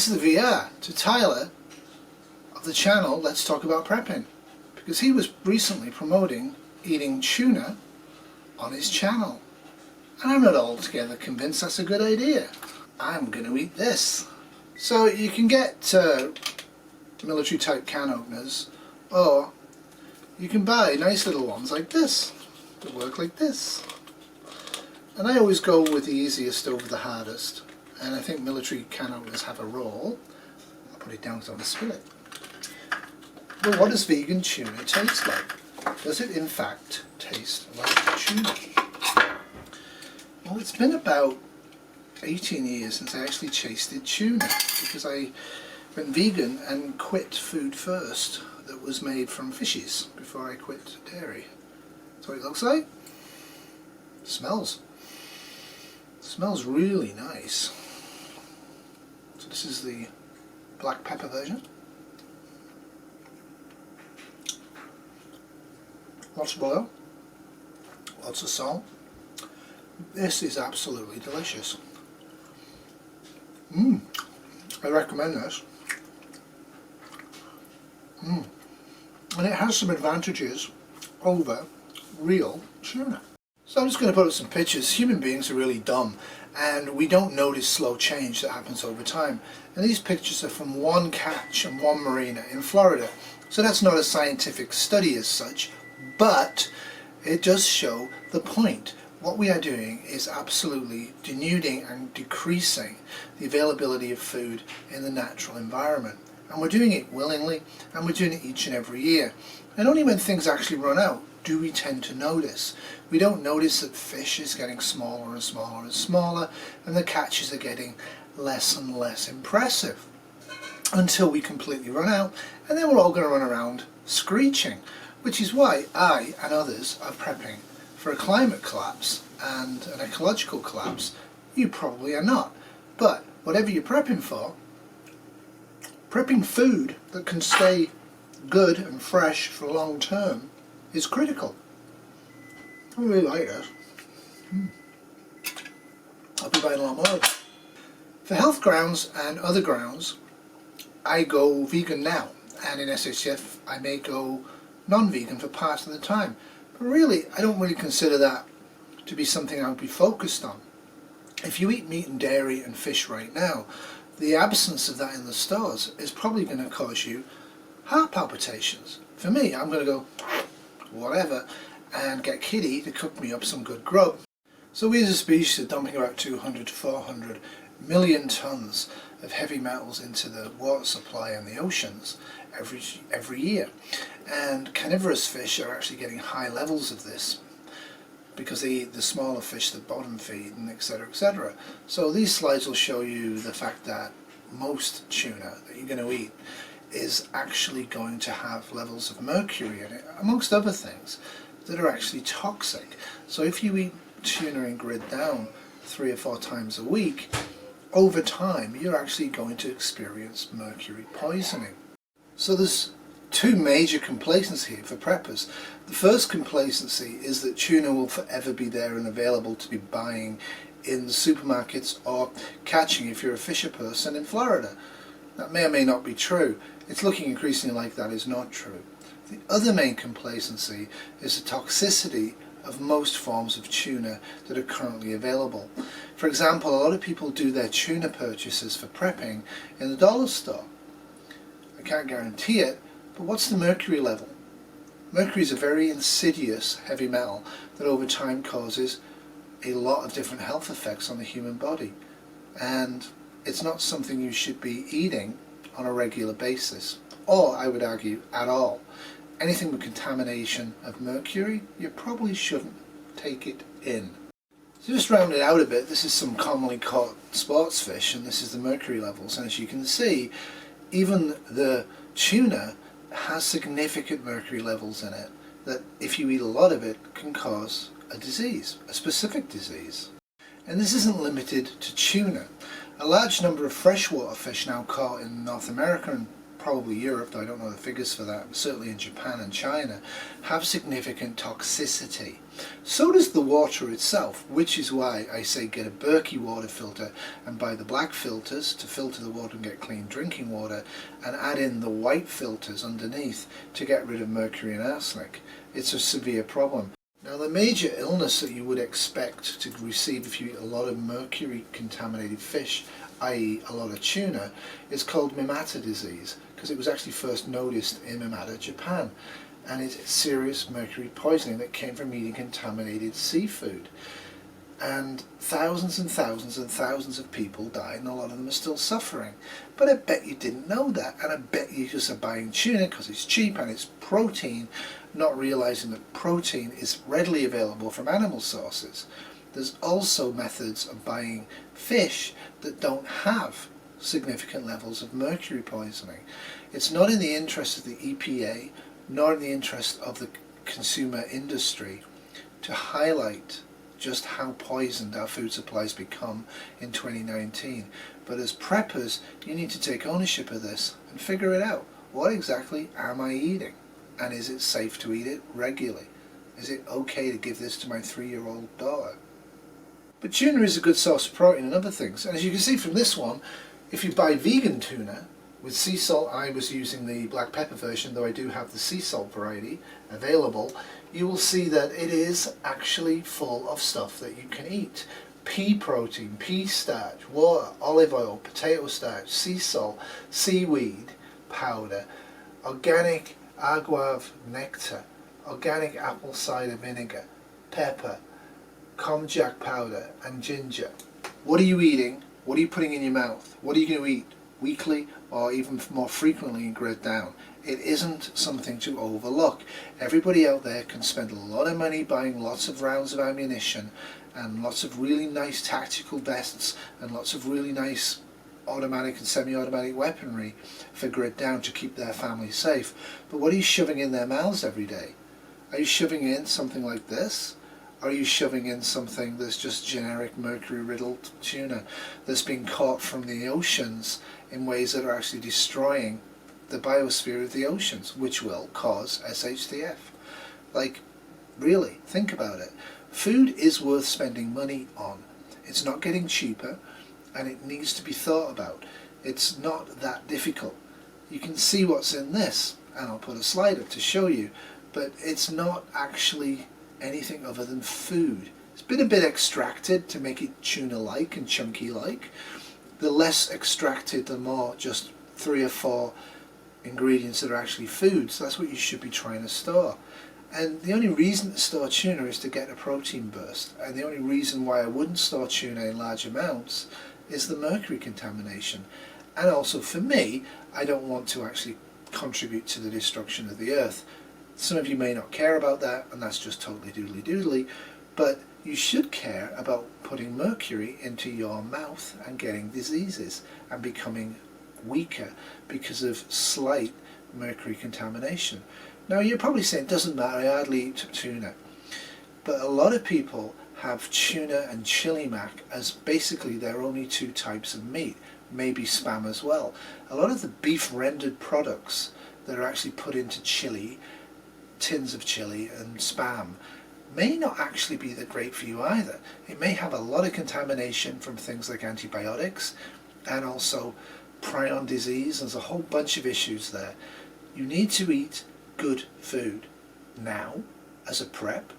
this is the VR to Tyler of the channel Let's Talk About Prepping, because he was recently promoting eating tuna on his channel, and I'm not altogether convinced that's a good idea. I'm going to eat this. So you can get military type can openers, or you can buy nice little ones like this that work like this. And I always go with the easiest over the hardest, and I think military can openers have a role. I'll put it down because I want to spill it. But what does vegan tuna taste like? Does it in fact taste like tuna? Well, it's been about 18 years since I actually tasted tuna, because I went vegan and quit food first that was made from fishes before I quit dairy. That's what it looks like. Smells really nice. So this is the black pepper version. Lots of oil, lots of salt. This is absolutely delicious. I recommend this. And it has some advantages over real tuna. So I'm just going to put up some pictures. Human beings are really dumb, and we don't notice slow change that happens over time. And these pictures are from one catch and one marina in Florida. So that's not a scientific study as such, but it does show the point. What we are doing is absolutely denuding and decreasing the availability of food in the natural environment. And we're doing it willingly, and we're doing it each and every year. And only when things actually run out do we tend to notice. We don't notice that fish is getting smaller and smaller and smaller, and the catches are getting less and less impressive, until we completely run out, and then we're all going to run around screeching, which is why I and others are prepping for a climate collapse and an ecological collapse. You probably are not, but whatever you're prepping for, prepping food that can stay good and fresh for long term is critical. I really like this. I'll be buying a lot more of it. For health grounds and other grounds, I go vegan now, and in SHF I may go non-vegan for parts of the time. But really, I don't really consider that to be something I would be focused on. If you eat meat and dairy and fish right now, the absence of that in the stores is probably going to cause you heart palpitations. For me, I'm going to go whatever and get Kitty to cook me up some good grub. So we as a species are dumping about 200 to 400 million tons of heavy metals into the water supply and the oceans every year, and carnivorous fish are actually getting high levels of this because they eat the smaller fish that bottom feed, and etc, etc. So these slides will show you the fact that most tuna that you're going to eat is actually going to have levels of mercury in it, amongst other things that are actually toxic. So if you eat tuna and grid down 3 or 4 times a week, over time you're actually going to experience mercury poisoning. So there's 2 major complacencies here for preppers. The first complacency is that tuna will forever be there and available to be buying in the supermarkets or catching if you're a fisher person in Florida. That may or may not be true. It's looking increasingly like that is not true. The other main complacency is the toxicity of most forms of tuna that are currently available. For example, a lot of people do their tuna purchases for prepping in the dollar store. I can't guarantee it, but what's the mercury level? Mercury is a very insidious heavy metal that over time causes a lot of different health effects on the human body, and it's not something you should be eating on a regular basis, or I would argue at all. Anything with contamination of mercury, you probably shouldn't take it in. So just round it out a bit, this is some commonly caught sports fish, and this is the mercury levels, and as you can see, even the tuna has significant mercury levels in it that if you eat a lot of it can cause a disease, a specific disease. And this isn't limited to tuna. A large number of freshwater fish now caught in North America and probably Europe, though I don't know the figures for that, but certainly in Japan and China, have significant toxicity. So does the water itself, which is why I say get a Berkey water filter and buy the black filters to filter the water and get clean drinking water, and add in the white filters underneath to get rid of mercury and arsenic. It's a severe problem. Now, the major illness that you would expect to receive if you eat a lot of mercury contaminated fish, i.e. a lot of tuna, is called Mimata disease, because it was actually first noticed in Mimata, Japan, and it's serious mercury poisoning that came from eating contaminated seafood. And thousands and thousands and thousands of people died, and a lot of them are still suffering. But I bet you didn't know that, and I bet you just are buying tuna because it's cheap and it's protein, not realizing that protein is readily available from animal sources. There's also methods of buying fish that don't have significant levels of mercury poisoning. It's not in the interest of the EPA, nor in the interest of the consumer industry to highlight just how poisoned our food supplies become in 2019. But as preppers, you need to take ownership of this and figure it out. What exactly am I eating? And is it safe to eat it regularly? Is it okay to give this to my 3-year-old daughter? But tuna is a good source of protein and other things. And as you can see from this one, if you buy vegan tuna with sea salt, I was using the black pepper version, though I do have the sea salt variety available, you will see that it is actually full of stuff that you can eat. Pea protein, pea starch, water, olive oil, potato starch, sea salt, seaweed powder, organic agave nectar, organic apple cider vinegar, pepper, komjak powder and ginger. What are you eating? What are you putting in your mouth? What are you going to eat weekly or even more frequently and grit down? It isn't something to overlook. Everybody out there can spend a lot of money buying lots of rounds of ammunition and lots of really nice tactical vests and lots of really nice automatic and semi-automatic weaponry for grit down to keep their family safe. But what are you shoving in their mouths every day? Are you shoving in something like this? Or are you shoving in something that's just generic mercury-riddled tuna that's been caught from the oceans in ways that are actually destroying the biosphere of the oceans, which will cause SHTF? Like, really, think about it. Food is worth spending money on. It's not getting cheaper, and it needs to be thought about. It's not that difficult. You can see what's in this, and I'll put a slide up to show you, but it's not actually anything other than food. It's been a bit extracted to make it tuna-like and chunky-like. The less extracted, the more just 3 or 4 ingredients that are actually foods. That's what you should be trying to store. And the only reason to store tuna is to get a protein burst. And the only reason why I wouldn't store tuna in large amounts is the mercury contamination. And also for me, I don't want to actually contribute to the destruction of the earth. Some of you may not care about that, and that's just totally doodly doodly, but you should care about putting mercury into your mouth and getting diseases and becoming weaker because of slight mercury contamination. Now you're probably saying it doesn't matter, I hardly eat tuna, but a lot of people have tuna and chili mac as basically their only 2 types of meat, maybe spam as well. A lot of the beef rendered products that are actually put into chili, tins of chili and spam, may not actually be that great for you either. It may have a lot of contamination from things like antibiotics and also prion disease. There's a whole bunch of issues there. You need to eat good food now as a prep.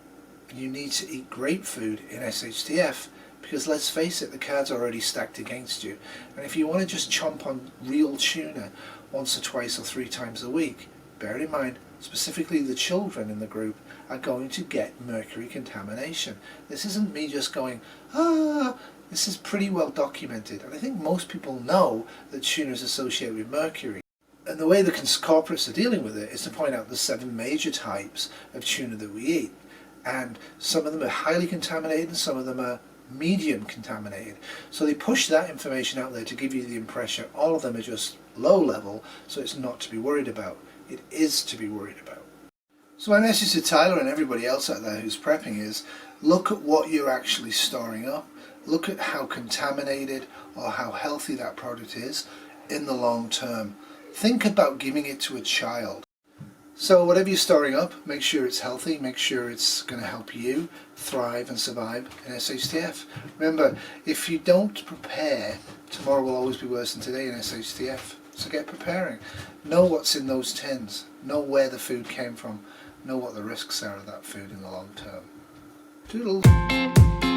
You need to eat great food in SHTF, because let's face it, the cards are already stacked against you. And if you want to just chomp on real tuna once or twice or 3 times a week, bear in mind, specifically the children in the group are going to get mercury contamination. This isn't me just going, this is pretty well documented. And I think most people know that tuna is associated with mercury. And the way the corporates are dealing with it is to point out the 7 major types of tuna that we eat. And some of them are highly contaminated and some of them are medium contaminated. So they push that information out there to give you the impression all of them are just low level, so it's not to be worried about. It is to be worried about. So my message to Tyler and everybody else out there who's prepping is, look at what you're actually storing up. Look at how contaminated or how healthy that product is in the long term. think about giving it to a child. So whatever you're storing up, make sure it's healthy, make sure it's going to help you thrive and survive in SHTF. Remember, if you don't prepare, tomorrow will always be worse than today in SHTF. So get preparing. Know what's in those tins. Know where the food came from. Know what the risks are of that food in the long term. Toodles.